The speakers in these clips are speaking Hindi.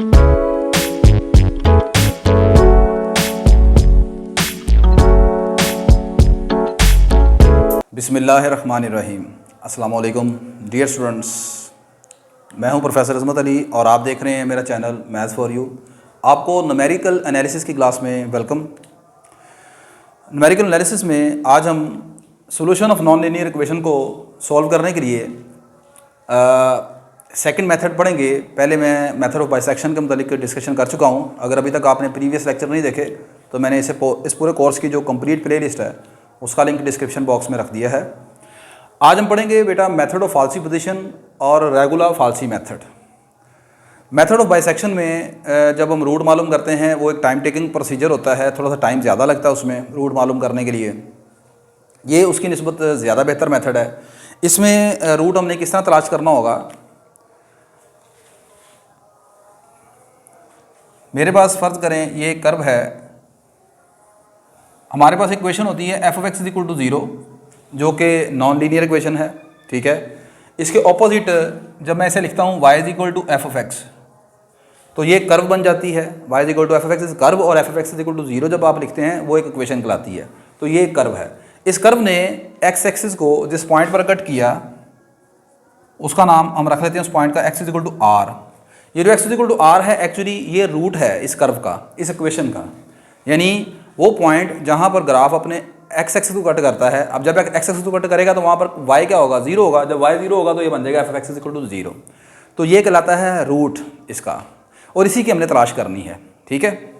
बिस्मिल्लाहिर्रहमानिर्रहीम। अस्सलाम वालेकुम डियर स्टूडेंट्स, मैं हूं प्रोफेसर अजमत अली और आप देख रहे हैं मेरा चैनल मैथ्स फॉर यू। आपको न्यूमेरिकल एनालिसिस की क्लास में वेलकम। न्यूमेरिकल एनालिसिस में आज हम solution of non linear equation को सॉल्व करने के लिए सेकंड मेथड पढ़ेंगे। पहले मैं मेथड ऑफ बाइसेक्शन के मुतालिक डिस्कशन कर चुका हूं। अगर अभी तक आपने प्रीवियस लेक्चर नहीं देखे तो मैंने इस पूरे कोर्स की जो कंप्लीट प्ले लिस्ट है उसका लिंक डिस्क्रिप्शन बॉक्स में रख दिया है। आज हम पढ़ेंगे बेटा मेथड ऑफ फाल्सीफिकेशन और regula falsi method. Method of bisection में जब हम रूट मालूम करते हैं वो एक टाइम टेकिंग प्रोसीजर होता है, थोड़ा सा टाइम ज़्यादा लगता है उसमें रूट मालूम करने के लिए। ये उसकी निस्बत ज़्यादा बेहतर मेथड है। इसमें रूट हमने किस तरह तलाश करना होगा। मेरे पास फ़र्ज़ करें ये कर्व है, हमारे पास इक्वेशन होती है F of x is equal to 0 जो कि नॉन लीनियर इक्वेशन है, ठीक है। इसके ऑपोजिट जब मैं इसे लिखता हूँ y is equal to f of x तो ये कर्व बन जाती है। y is equal to f of x is curve और f of x is equal to 0 जब आप लिखते हैं वो एक इक्वेशन कहलाती है। तो ये एक कर्व है। इस कर्व ने एक्स एक्सिस को जिस पॉइंट पर कट किया उसका नाम हम रख लेते हैं उस पॉइंट का X is equal to R. ये जो X is equal to R है एक्चुअली ये रूट है इस कर्व का, इस इक्वेशन का, यानी वो पॉइंट जहाँ पर ग्राफ अपने एक्स एक्सिस को कट करता है। अब जब एक्स एक्सिस को कट करेगा तो वहाँ पर y क्या होगा, 0 होगा। जब y 0 होगा तो ये बन जाएगा F of x is equal to 0। तो ये कहलाता है रूट इसका, और इसी की हमने तलाश करनी है, ठीक है।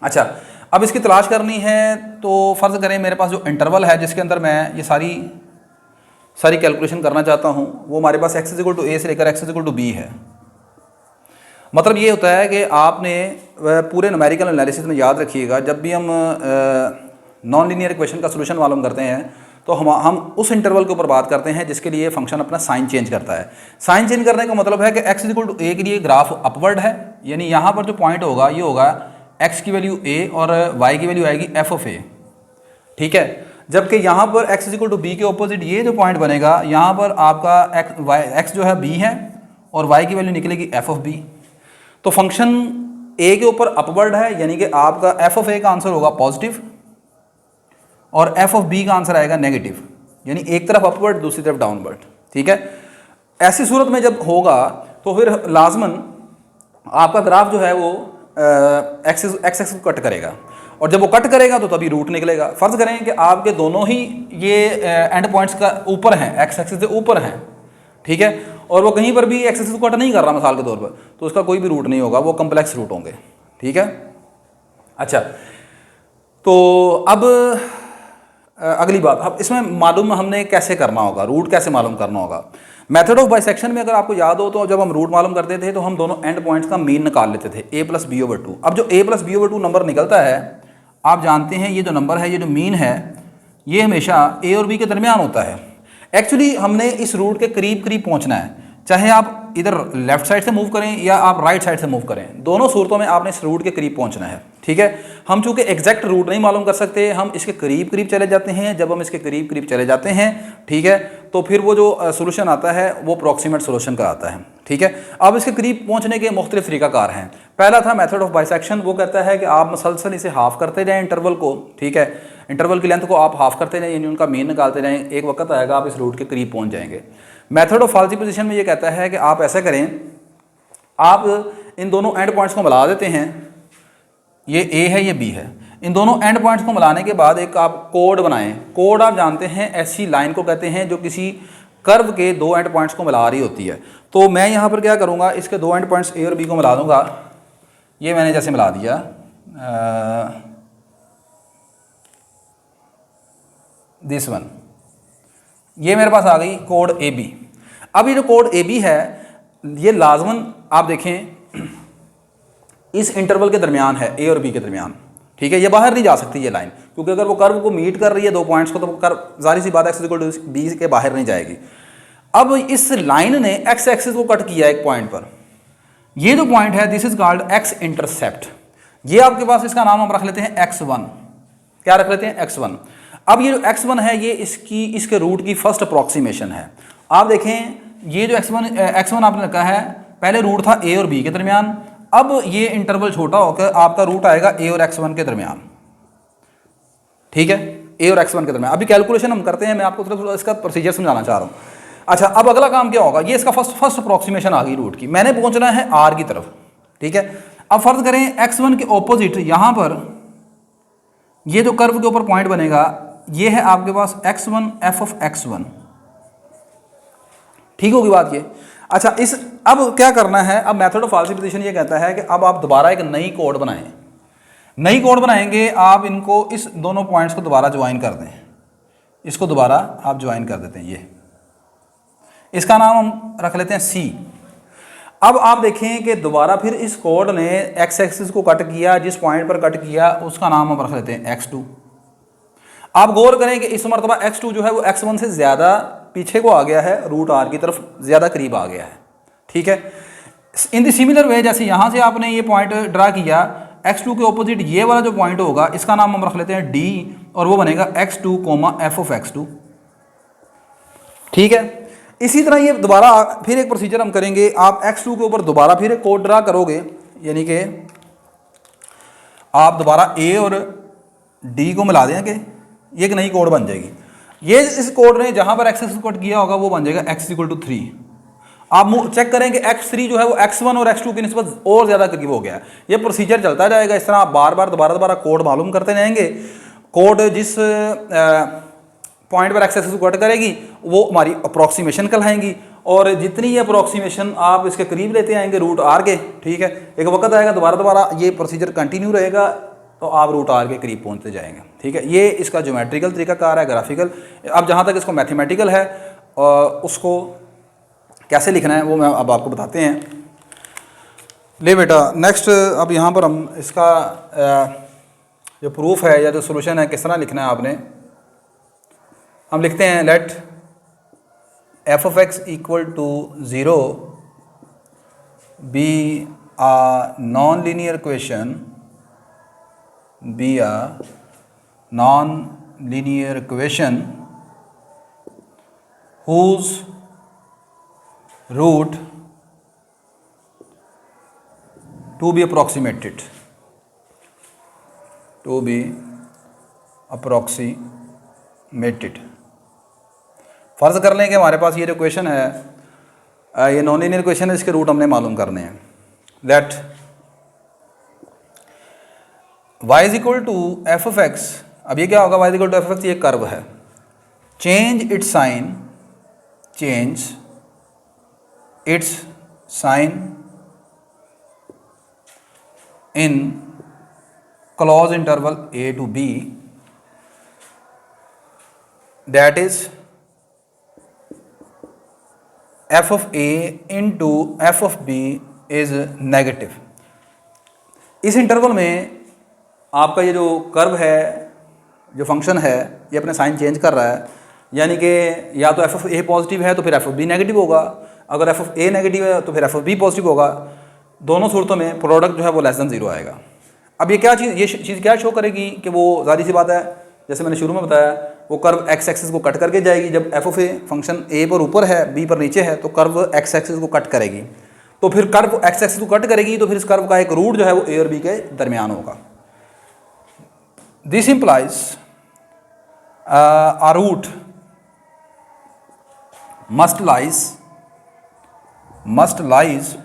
अच्छा, अब इसकी तलाश करनी है तो फ़र्ज़ करें मेरे पास जो इंटरवल है जिसके अंदर मैं ये सारी कैलकुलेशन करना चाहता हूँ वो हमारे पास X is equal to A से लेकर X is equal to B है। मतलब ये होता है कि आपने पूरे न्यूमेरिकल एनालिसिस में याद रखिएगा, जब भी हम नॉन लीनियर इक्वेशन का सॉल्यूशन मालूम करते हैं तो हम उस इंटरवल के ऊपर बात करते हैं जिसके लिए फंक्शन अपना साइन चेंज करता है। साइन चेंज करने का मतलब है कि x इक्वल टू ए के लिए ग्राफ अपवर्ड है, यानी यहाँ पर जो पॉइंट होगा ये होगा x की वैल्यू a और y की वैल्यू आएगी f ऑफ a, ठीक है। जबकि यहाँ पर x इक्वल टू b के ऑपोजिट ये जो पॉइंट बनेगा यहाँ पर आपका x जो है b है और y की वैल्यू निकलेगी f ऑफ b। तो फंक्शन a के ऊपर अपवर्ड है, यानी कि आपका f ऑफ a का आंसर होगा पॉजिटिव और f ऑफ b का आंसर आएगा नेगेटिव, यानी एक तरफ अपवर्ड दूसरी तरफ डाउनवर्ड, ठीक है। ऐसी सूरत में जब होगा तो फिर लाजमन आपका ग्राफ जो है वो एक्स को कट करेगा, और जब वो कट करेगा तो तभी रूट निकलेगा। फ़र्ज़ करें कि आपके दोनों ही ये एंड पॉइंट्स का ऊपर हैं, एक्स एक्सिस से ऊपर हैं, ठीक है, और वो कहीं पर भी एक्स एक्सिस को कट नहीं कर रहा मिसाल के तौर पर, तो उसका कोई भी रूट नहीं होगा, वो कम्प्लेक्स रूट होंगे, ठीक है। अच्छा, तो अब अगली बात, अब इसमें मालूम हमने कैसे करना होगा, रूट कैसे मालूम करना होगा। मेथड ऑफ बाइसेक्शन में अगर आपको याद हो तो जब हम रूट मालूम करते थे तो हम दोनों एंड पॉइंट्स का मीन निकाल लेते थे a प्लस बी ओवर 2। अब जो a plus B over 2 number निकलता है, आप जानते हैं ये जो नंबर है, ये जो मीन है, ये हमेशा a और b के दरमियान होता है। एक्चुअली हमने इस रूट के करीब करीब पहुंचना है, चाहे आप इधर लेफ्ट साइड से मूव करें या आप राइट साइड से मूव करें, दोनों सूरतों में आपने इस रूट के करीब पहुंचना है, ठीक है। हम चूंकि एग्जैक्ट रूट नहीं मालूम कर सकते, हम इसके करीब करीब चले जाते हैं। जब हम इसके करीब करीब चले जाते हैं, ठीक है, तो फिर वो जो सोल्यूशन आता है वो अप्रॉक्सीमेट सोल्यूशन का आता है, ठीक है। अब इसके करीब पहुंचने के मुख्तलिफ तरीकाकार हैं। पहला था मेथड ऑफ बाइसेक्शन, वो कहता है कि आप मसलसल इसे हाफ करते जाएं इंटरवल को, ठीक है, इंटरवल की लेंथ को आप हाफ करते जाएं, यानी उनका मीन निकालते जाएं, एक वक्त आएगा आप इस रूट के करीब पहुंच जाएंगे। मेथड ऑफ फाल्सीफिकेशन में ये कहता है कि आप ऐसा करें, आप इन दोनों एंड पॉइंट्स को मिला देते हैं, ये a है ये b है, इन दोनों एंड पॉइंट्स को मिलाने के बाद एक आप कोड बनाएं। कोड आप जानते हैं ऐसी लाइन को कहते हैं जो किसी कर्व के दो एंड पॉइंट्स को मिला रही होती है। तो मैं यहाँ पर क्या करूँगा, इसके दो एंड पॉइंट्स a और b को मिला दूँगा। ये मैंने जैसे मिला दिया, दिस वन, ये मेरे पास आ गई कोड ए बी। अब ये जो कोड ए बी है ये लाजमन आप देखें इस इंटरवल के दरमियान है, ए और बी के दरमियान, ठीक है। ये बाहर नहीं जा सकती ये लाइन, क्योंकि अगर वो कर्व को मीट कर रही है दो पॉइंट्स को तो वो कर्व जाहिर सी बात एक्स इक्वल टू बी के बाहर नहीं जाएगी। अब इस लाइन ने एक्स एक्सिस को कट किया एक पॉइंट पर, ये जो पॉइंट है this is called x intercept. ये आपके पास इसका नाम हम रख लेते हैं x1। क्या रख लेते हैं, x1। अब ये जो x1 है ये इसके रूट की फर्स्ट अप्रॉक्सीमेशन है। आप देखें ये जो x1 आपने रखा है, पहले रूट था a और b के दरमियान, अब ये इंटरवल छोटा होकर आपका रूट आएगा a और x1 के दरमियान, ठीक है, a और x1 के दरमियान। अभी कैलकुलेशन हम करते हैं, मैं आपको थोड़ा इसका प्रोसीजर समझाना चाह रहा हूँ। अच्छा, अब अगला काम क्या होगा, ये इसका फर्स्ट अप्रॉक्सीमेशन आ गई रूट की, मैंने पहुंचना है r की तरफ, ठीक है। अब फर्ज करें x1 के ऑपोजिट यहाँ पर ये जो कर्व के ऊपर पॉइंट बनेगा ये है आपके पास x1 f ऑफ x1, ठीक होगी बात ये। अच्छा, इस अब क्या करना है, अब मेथड ऑफ फॉल्सिफिकेशन ये कहता है कि अब आप दोबारा एक नई कोड बनाएं। नई कोड बनाएंगे आप, इनको इस दोनों पॉइंट्स को दोबारा ज्वाइन कर दें, इसको दोबारा आप ज्वाइन कर देते हैं, ये इसका नाम हम रख लेते हैं C। अब आप देखें कि दोबारा फिर इस कोड ने x एक्सिस को कट किया, जिस पॉइंट पर कट किया उसका नाम हम रख लेते हैं x2। आप गौर करें कि इस मरतबा x2 जो है वो x1 से ज़्यादा पीछे को आ गया है, रूट r की तरफ ज़्यादा करीब आ गया है, ठीक है। इन द सिमिलर वे, जैसे यहाँ से आपने ये पॉइंट ड्रा किया, x2 के ऑपोजिट ये वाला जो पॉइंट होगा इसका नाम हम रख लेते हैं d, और वो बनेगा x2, f ऑफ x2, ठीक है। इसी तरह ये दोबारा फिर एक प्रोसीजर हम करेंगे, आप x2 के ऊपर दोबारा फिर एक कोड ड्रा करोगे, यानी कि आप दोबारा a और d को मिला देंगे, ये एक नई कोड बन जाएगी। ये इस कोड ने जहां पर x को कट किया होगा वो बन जाएगा x = 3। आप चेक करें कि x3 जो है वो x1 और x2 की निस्बत और ज़्यादा करीब हो गया है। ये प्रोसीजर चलता जाएगा, इस तरह आप बार बार दोबारा कोड मालूम करते रहेंगे। कोड जिस पॉइंट पर x को कट करेगी वो हमारी अप्रॉक्सीमेशन कहलाएंगी, और जितनी ये अप्रॉक्सीमेशन आप इसके करीब लेते आएंगे रूट r के, ठीक है, एक वक्त आएगा दोबारा ये प्रोसीजर कंटिन्यू रहेगा तो आप रूट r के करीब पहुंचते जाएंगे, ठीक है। ये इसका ज्योमेट्रिकल तरीकाकार है, ग्राफिकल। अब जहाँ तक इसको मैथमेटिकल है उसको कैसे लिखना है वो मैं अब आपको बताते हैं। ले बेटा, नेक्स्ट अब यहाँ पर हम इसका जो प्रूफ है या जो सोल्यूशन है किस तरह लिखना है आपने, हम लिखते हैं late f of x = 0 be a non-linear equation, whose root to be approximated, फ़र्ज़ कर लें कि हमारे पास ये जो क्वेश्चन है ये नॉन लीनियर क्वेश्चन है, इसके रूट हमने मालूम करने हैं। Let y = f of x, अब ये क्या होगा, y = f of x ये कर्व है, change its sign in close interval a to b, that is f of a into f of b is negative. इस इंटरवल में आपका ये जो कर्व है, जो फंक्शन है, ये अपने साइन चेंज कर रहा है, यानी कि या तो f of a पॉजिटिव है तो फिर f of b नेगेटिव होगा, अगर f of a नेगेटिव है तो फिर f of b पॉजिटिव होगा। दोनों सूरतों में प्रोडक्ट जो है वो <0 आएगा। अब ये क्या चीज़ क्या शो करेगी कि वो ज़ाहिर सी बात है, जैसे मैंने शुरू में बताया, वो कर्व x एक्सिस को कट करके जाएगी। जब f of a function a पर ऊपर है b पर नीचे है तो कर्व x एक्सिस को कट करेगी, तो फिर कर्व x एक्सिस को कट करेगी तो फिर इस कर्व का एक रूट जो है वो a और b के दरमियान होगा। This implies a root must lies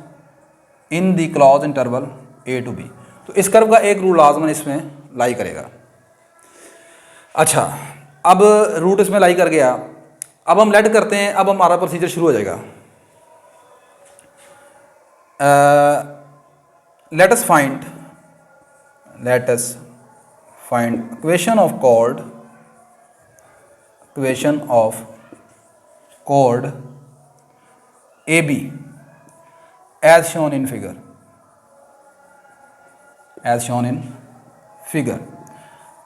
in the closed interval a to b, तो इस कर्व का एक रूट लाजमन इसमें लाई करेगा। अच्छा, अब रूट इसमें लाई कर गया, अब हम लेट करते हैं, अब हमारा प्रोसीजर शुरू हो जाएगा। Let us find equation of code AB as shown in figure।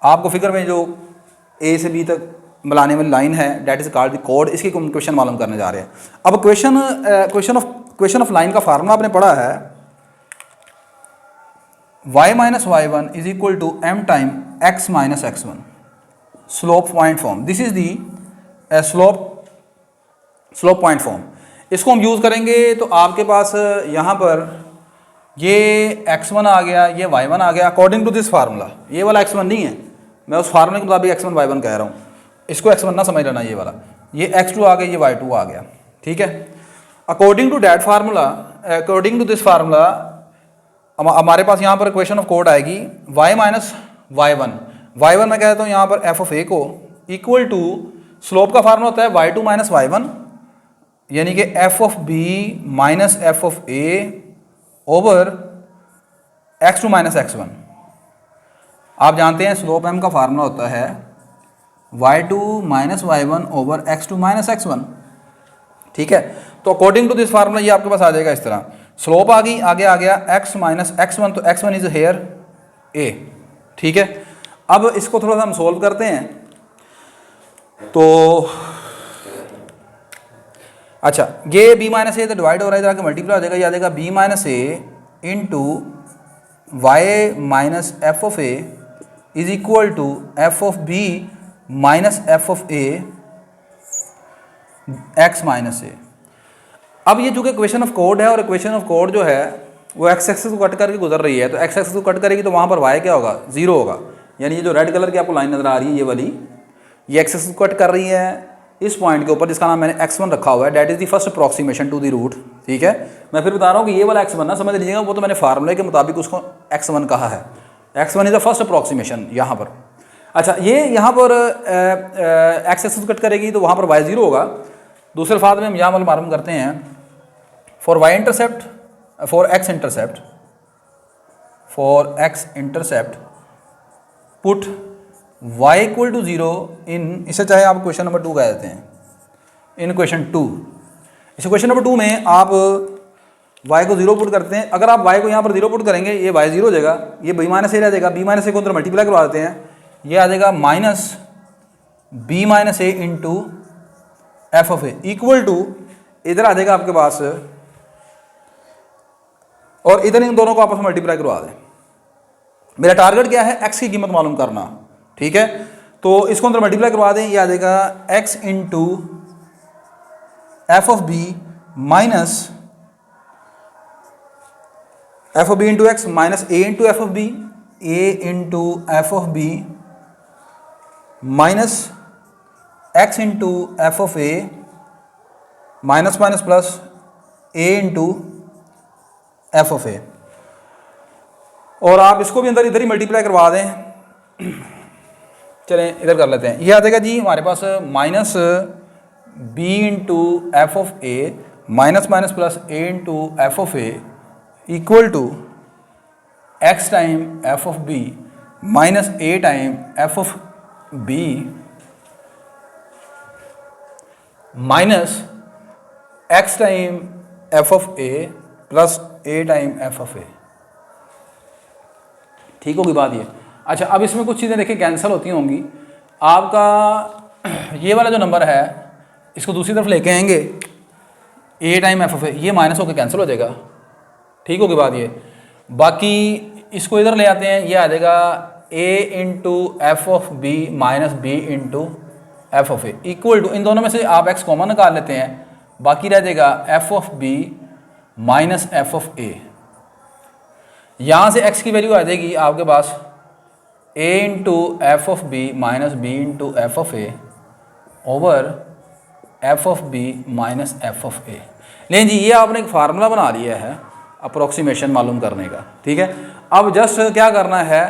आपको फिगर में जो A से B तक मिलाने वाली लाइन है, डेट इज कॉल्ड द कोड, इसकी क्वेश्चन मालूम करने जा रहे हैं। अब क्वेश्चन ऑफ लाइन का फार्मूला आपने पढ़ा है, y - y1 = m time x - x1, slope point form. This is the slope point form. इसको हम यूज़ करेंगे तो आपके पास यहाँ पर ये x1 आ गया, ये y1 आ गया अकॉर्डिंग टू दिस फार्मूला। ये वाला x1 नहीं है, मैं उस फार्मूले के मुताबिक x1 y1 कह रहा हूँ, इसको x1 ना समझ लेना। ये वाला, ये x2 आ गया, ये y2 आ गया, ठीक है। According to that formula, according to this formula हमारे पास यहाँ पर इक्वेशन ऑफ कोड आएगी y माइनस y1 मैं कहता हूँ यहाँ पर f ऑफ a को इक्वल टू, स्लोप का फार्मूला होता है y2 माइनस y1, यानी कि f of b minus f of a over x2 minus x1। आप जानते हैं स्लोप m का फार्मूला होता है y2 minus y1 over x2 minus x1, ठीक है। तो अकॉर्डिंग टू दिस फार्मूला ये आपके पास आ जाएगा इस तरह, स्लोप आ गई, आगे आ गया x माइनस x1, तो x1 इज हेयर a, ठीक है। अब इसको थोड़ा सा हम सोल्व करते हैं। तो अच्छा, ये b माइनस ए तो डिवाइड हो रहा है, इधर आके मल्टीप्लाई हो जाएगा, ये आ जाएगा b minus A into y minus f of a is equal to f of b minus f of a x minus a. अब ये जो कि इक्वेशन ऑफ कोड है, और इक्वेशन ऑफ कोड जो है वो एक्स एक्सिस को कट करके गुजर रही है, तो एक्स एक्सिस को कट करेगी तो वहाँ पर वाई क्या होगा, जीरो होगा। यानी ये जो रेड कलर की आपको लाइन नजर आ रही है ये वाली, ये एक्स एक्सिस को कट कर रही है इस पॉइंट के ऊपर जिसका नाम मैंने x1 रखा हुआ है, that is the first approximation to the root, ठीक है। मैं फिर बता रहा हूँ कि ये वाला x1 ना समझ लीजिएगा, वो तो मैंने फार्मूले के मुताबिक उसको x1 कहा है। x1 is the first approximation यहाँ पर। अच्छा, ये यहाँ पर एक्स एक्सिस कट करेगी तो वहाँ पर y जीरो होगा। दूसरे अल्फाज में हम यहाँ वाला मालूम करते हैं, for y intercept, for x intercept, for x intercept put y equal to zero in, इसे चाहे आप क्वेश्चन नंबर 2 कह देते हैं, इन क्वेश्चन 2। इस क्वेश्चन नंबर 2 में आप y को जीरो पुट करते हैं। अगर आप y को यहाँ पर जीरो पुट करेंगे ये y जीरो हो जाएगा, ये b माइनस ए रह जाएगा, b माइनस ए को अंदर मल्टीप्लाई करवा देते हैं, ये आ जाएगा minus b minus A into F of A equal to, इधर आ जाएगा आपके पास, और इधर इन दोनों को आपस में मल्टीप्लाई करवा दें। मेरा टारगेट क्या है, x की कीमत मालूम करना, ठीक है। तो इसको अंदर मल्टीप्लाई करवा दें, ये आ जाएगा x into F of b minus f of b into x minus A into F of b, A into F of b minus x into F of a minus minus plus a into F of a, और आप इसको भी अंदर इधर ही मल्टीप्लाई करवा दें। चलें इधर कर लेते हैं, ये आ जाएगा जी हमारे पास minus b into F of a minus minus plus a into F of A equal to x time f of b minus a time f of b minus x time f of a plus a time f of a. ठीक होगी बात ये। अच्छा, अब इसमें कुछ चीज़ें देखिए कैंसिल होती होंगी। आपका ये वाला जो नंबर है इसको दूसरी तरफ लेके आएंगे, ए टाइम एफ ऑफ ए, ये माइनस होकर कैंसिल हो जाएगा। ठीक होगी बात ये। बाकी इसको इधर ले आते हैं, ये आ जाएगा a into F of b minus b into F of A equal to, इन दोनों में से आप एक्स कॉमन निकाल लेते हैं, बाकी रह जाएगा F of b minus f of a. यहाँ से एक्स की वैल्यू आ जाएगी आपके पास a into F of b minus b into F of a over f of b minus f of a. लेकिन जी ये आपने एक फार्मूला बना लिया है अप्रोक्सीमेशन मालूम करने का। ठीक है, अब जस्ट क्या करना है,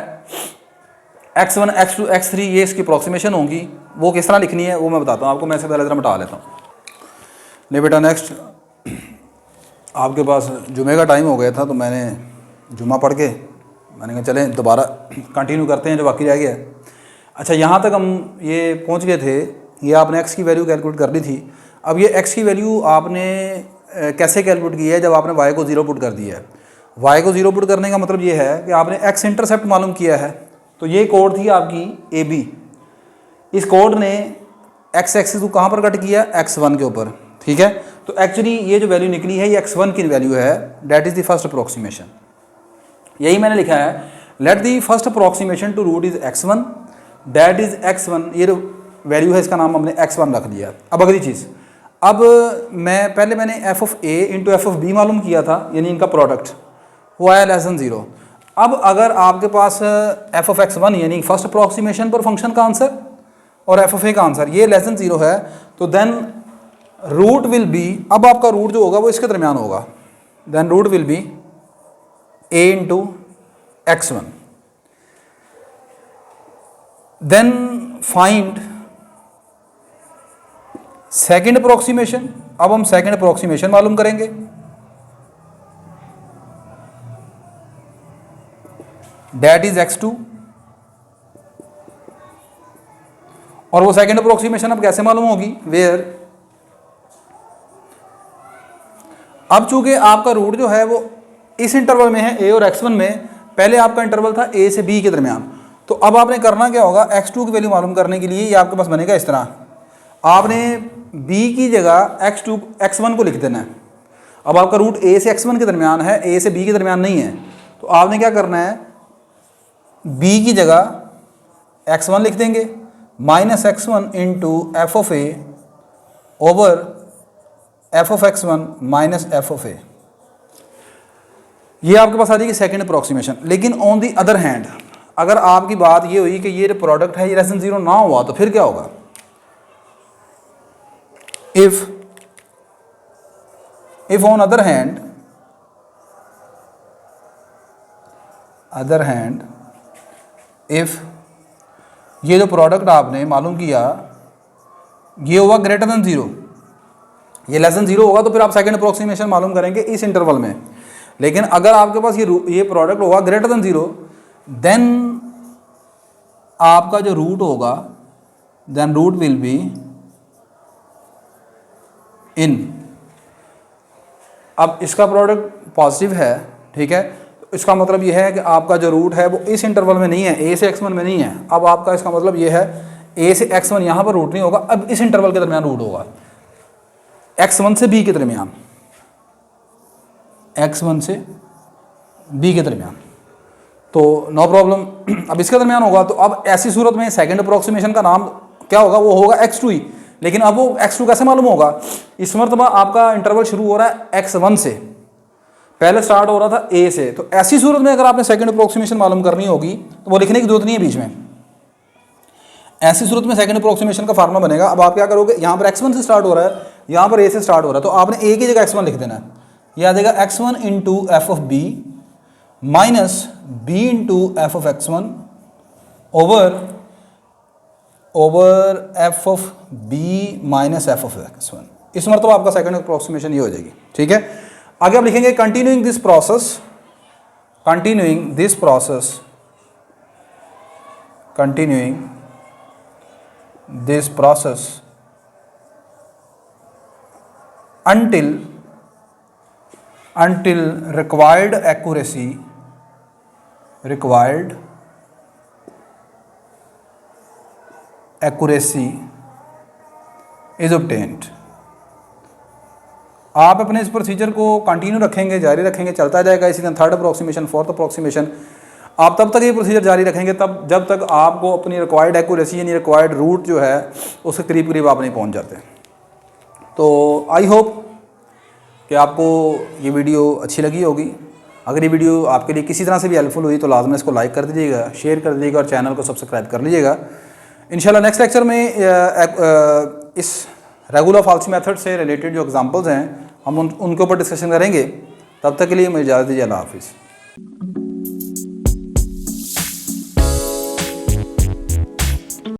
x1 x2 x3 ये इसकी अप्रोक्सीमेशन होंगी, वो किस तरह लिखनी है वो मैं बताता हूँ आपको। मैं इससे पहले ज़रा मिटा लेता हूँ। नहीं बेटा, नेक्स्ट आपके पास जुमे का टाइम हो गया था तो मैंने जुमा पढ़ के मैंने कहा चलें दोबारा कंटिन्यू करते हैं जो बाकी रह गया है। अच्छा, यहाँ तक हम ये पहुँच गए थे, ये आपने x की वैल्यू कैलकुलेट कर ली थी। अब ये x की वैल्यू आपने कैसे कैलकुलेट की है, जब आपने y को ज़ीरो पुट कर दिया है। y को ज़ीरो पुट करने का मतलब ये है कि आपने x इंटरसेप्ट मालूम किया है। तो ये कोड थी आपकी AB, इस कोड ने x एक्सिस को कहाँ पर कट किया, x1 के ऊपर। ठीक है, तो एक्चुअली ये जो वैल्यू निकली है ये x1 की वैल्यू है, that is the first approximation. यही मैंने लिखा है, let the first approximation to root is x1, that is x1। ये जो वैल्यू है इसका नाम हमने x1 रख दिया। अब अगली चीज़, अब मैंने F of A into F of B मालूम किया था, यानी इनका प्रोडक्ट। वो आया लेस देन 0। अब अगर आपके पास एफ ऑफ एक्स वन यानी फर्स्ट अप्रॉक्सीमेशन पर फंक्शन का आंसर और एफ ऑफ ए का आंसर ये लेस देन 0 है, तो देन रूट विल बी, अब आपका रूट जो होगा वो इसके दरमियान होगा, then root will be A into X one. Then find second approximation. अब हम सेकेंड अप्रोक्सीमेशन मालूम करेंगे। That is x2। और वो सेकेंड अप्रोक्सीमेशन अब कैसे मालूम होगी, वेयर, अब चूंकि आपका रूट जो है वो इस इंटरवल में है a और x1 में, पहले आपका इंटरवल था a से b के दरमियान, तो अब आपने करना क्या होगा, x2 की वैल्यू मालूम करने के लिए ये आपके पास बनेगा इस तरह, आपने b की जगह x2 x1 को लिख देना है। अब आपका रूट a से x1 के दरमियान है, a से b के दरमियान नहीं है, तो आपने क्या करना है, b की जगह x1 लिख देंगे minus x1 into F of a over f of x1 minus f of a. ये आपके पास आ जाएगी सेकेंड अप्रोक्सीमेशन। लेकिन ऑन दी अदर हैंड अगर आपकी बात ये हुई कि ये जो प्रोडक्ट है ये लेस देन 0 ना हुआ, तो फिर क्या होगा, if on other hand if ये जो प्रोडक्ट आपने मालूम किया ये होगा ग्रेटर देन 0, ये लेस देन 0 होगा, तो फिर आप सेकंड अप्रोक्सीमेशन मालूम करेंगे इस इंटरवल में। लेकिन अगर आपके पास ये प्रोडक्ट होगा ग्रेटर देन 0, देन आपका जो रूट होगा, then root will be in. अब इसका प्रोडक्ट पॉजिटिव है, ठीक है, तो इसका मतलब ये है कि आपका जो रूट है वो इस इंटरवल में नहीं है, a से x1 में नहीं है। अब आपका इसका मतलब ये है a से x1 यहाँ पर रूट नहीं होगा, अब इस इंटरवल के दरमियान रूट होगा, x1 से b के दरमियान, x1 से b के दरमियान, तो नो प्रॉब्लम। अब इसके दरमियान होगा, तो अब ऐसी सूरत में सेकंड अप्रोक्सीमेशन का नाम क्या होगा, वो होगा x2 ही। लेकिन अब वो x2 कैसे मालूम होगा, इस मरतबा आपका इंटरवल शुरू हो रहा है x1 से, पहले स्टार्ट हो रहा था a से, तो ऐसी सूरत में अगर आपने सेकंड अप्रोक्सीमेशन मालूम करनी होगी तो वो लिखने की जरूरत नहीं है बीच में। ऐसी सूरत में सेकंड अप्रोक्सीमेशन का फार्मूला बनेगा। अब आप क्या करोगे, यहाँ पर x1 से स्टार्ट हो रहा है, यहाँ पर a से स्टार्ट हो रहा है, तो आपने a की जगह x1 लिख देना है। यह आ जाएगा x1 into F of b minus b into F of x1 over f of b minus f of x1। इस मरतबा आपका सेकंड अप्रोक्सीमेशन ये हो जाएगी, ठीक है। आगे आप लिखेंगे continuing this process until required accuracy is obtained। आप अपने इस प्रोसीजर को कंटिन्यू रखेंगे, जारी रखेंगे, चलता जाएगा। इसी तरह थर्ड अप्रोक्सीमेशन, फोर्थ अप्रोक्सीमेशन, आप तब तक ये प्रोसीजर जारी रखेंगे तब जब तक आपको अपनी रिक्वायर्ड एक्यूरेसी यानी रिक्वायर्ड रूट जो है उसके करीब करीब आप नहीं पहुंच जाते। तो आई होप कि आपको ये वीडियो अच्छी लगी होगी। अगर ये वीडियो आपके लिए किसी तरह से भी हेल्पफुल हुई तो लाजमी इसको लाइक कर दीजिएगा, शेयर कर दीजिएगा और चैनल को सब्सक्राइब कर लीजिएगा। इंशाल्लाह नेक्स्ट लेक्चर में इस रेगुलर फाल्सी मेथड से रिलेटेड जो एग्जांपल्स हैं हम उनके ऊपर डिस्कशन करेंगे। तब तक के लिए मुझे इजाज़त दीजिए। अल्लाह हाफिज़।